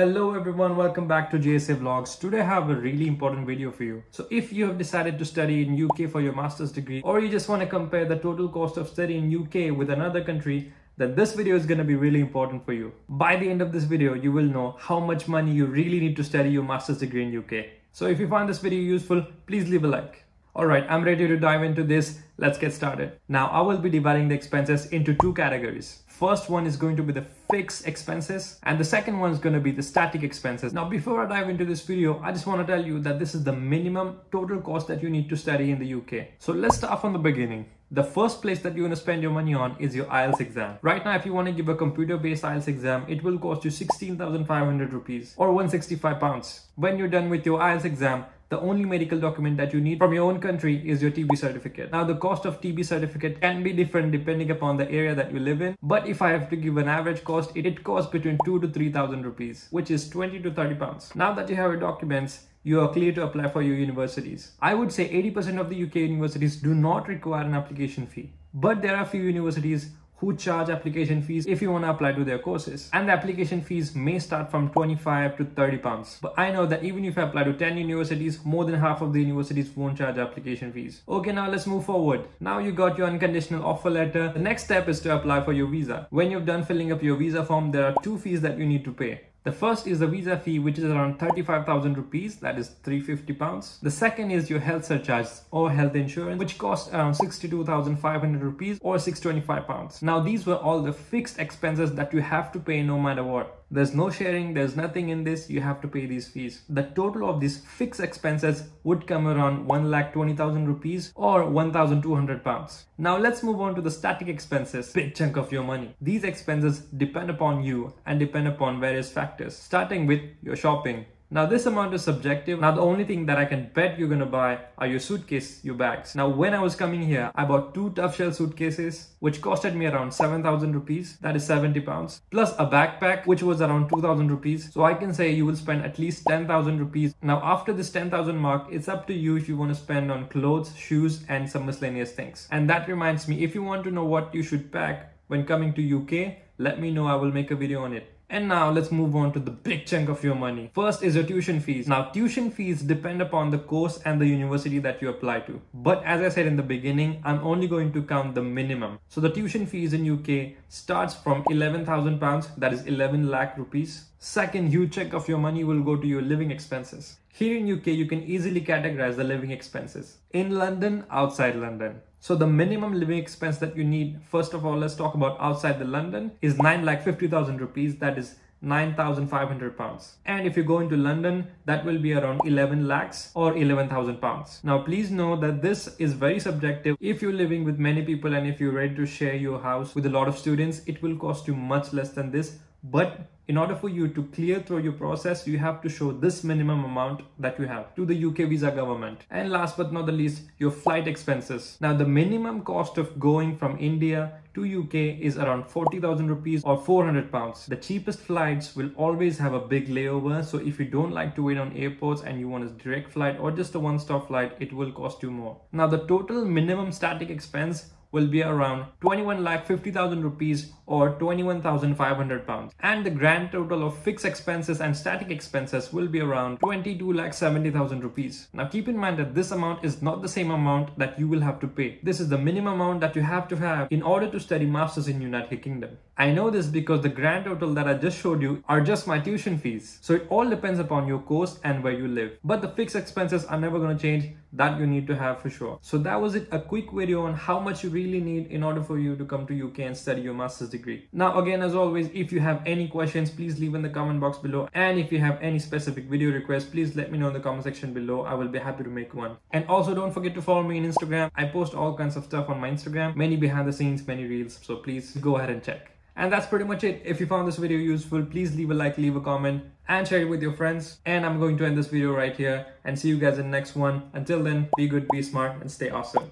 Hello everyone, welcome back to JSA Vlogs. Today I have a really important video for you. So if you have decided to study in UK for your master's degree, or you just want to compare the total cost of study in UK with another country, then this video is going to be really important for you. By the end of this video, you will know how much money you really need to study your master's degree in UK. So if you find this video useful, please leave a like. Alright, I'm ready to dive into this. Let's get started. Now, I will be dividing the expenses into two categories. First one is going to be the fixed expenses, and the second one is going to be the static expenses. Now, before I dive into this video, I just want to tell you that this is the minimum total cost that you need to study in the UK. So let's start from the beginning. The first place that you're going to spend your money on is your IELTS exam. Right now, if you want to give a computer-based IELTS exam, it will cost you 16,500 rupees or 165 pounds. When you're done with your IELTS exam, the only medical document that you need from your own country is your TB certificate. Now, the cost of TB certificate can be different depending upon the area that you live in. But if I have to give an average cost, it costs between 2,000 to 3,000 rupees, which is 20 to 30 pounds. Now that you have your documents, you are clear to apply for your universities. I would say 80% of the UK universities do not require an application fee. But there are a few universities who charge application fees if you want to apply to their courses. And the application fees may start from 25 to 30 pounds. But I know that even if I apply to 10 universities, more than half of the universities won't charge application fees. Okay, now let's move forward. Now you got your unconditional offer letter. The next step is to apply for your visa. When you've done filling up your visa form, there are two fees that you need to pay. The first is the visa fee, which is around 35,000 rupees, that is 350 pounds. The second is your health surcharge or health insurance, which costs around 62,500 rupees or 625 pounds. Now, these were all the fixed expenses that you have to pay no matter what. There's no sharing, there's nothing in this, you have to pay these fees. The total of these fixed expenses would come around 1,20,000 rupees or 1,200 pounds. Now let's move on to the static expenses, big chunk of your money. These expenses depend upon you and depend upon various factors, starting with your shopping. Now this amount is subjective. Now the only thing that I can bet you're gonna buy are your suitcase, your bags. Now when I was coming here, I bought two tough shell suitcases, which costed me around 7,000 rupees, that is 70 pounds, plus a backpack, which was around 2,000 rupees. So I can say you will spend at least 10,000 rupees. Now after this 10,000 mark, it's up to you if you want to spend on clothes, shoes, and some miscellaneous things. And that reminds me, if you want to know what you should pack when coming to UK, let me know, I will make a video on it. And now let's move on to the big chunk of your money. First is your tuition fees. Now tuition fees depend upon the course and the university that you apply to. But as I said in the beginning, I'm only going to count the minimum. So the tuition fees in UK starts from 11,000 pounds, that is 11 lakh rupees. Second huge chunk of your money will go to your living expenses. Here in UK, you can easily categorize the living expenses. In London, outside London. So the minimum living expense that you need, first of all, let's talk about outside the London, is 9,50,000 rupees, that is 9,500 pounds. And if you go into London, that will be around 11 lakhs or 11,000 pounds. Now, please know that this is very subjective. If you're living with many people and if you're ready to share your house with a lot of students, it will cost you much less than this. But in order for you to clear through your process, you have to show this minimum amount that you have to the UK visa government. And last but not the least, your flight expenses. Now, the minimum cost of going from India to UK is around 40,000 rupees or 400 pounds. The cheapest flights will always have a big layover. So if you don't like to wait on airports and you want a direct flight or just a one-stop flight, it will cost you more. Now, the total minimum static expense will be around 21,50,000 rupees or 21,500 pounds. And the grand total of fixed expenses and static expenses will be around 22,70,000 rupees. Now keep in mind that this amount is not the same amount that you will have to pay. This is the minimum amount that you have to have in order to study masters in United Kingdom. I know this because the grand total that I just showed you are just my tuition fees. So it all depends upon your course and where you live. But the fixed expenses are never going to change. That you need to have for sure. So that was it, a quick video on how much you really need in order for you to come to UK and study your master's degree. Now again, as always, if you have any questions, please leave in the comment box below. And if you have any specific video requests, please let me know in the comment section below. I will be happy to make one. And also don't forget to follow me on Instagram. I post all kinds of stuff on my Instagram, many behind the scenes, many reels. So please go ahead and check. And that's pretty much it. If you found this video useful, please leave a like, leave a comment, and share it with your friends. And I'm going to end this video right here and see you guys in the next one. Until then, be good, be smart, and stay awesome.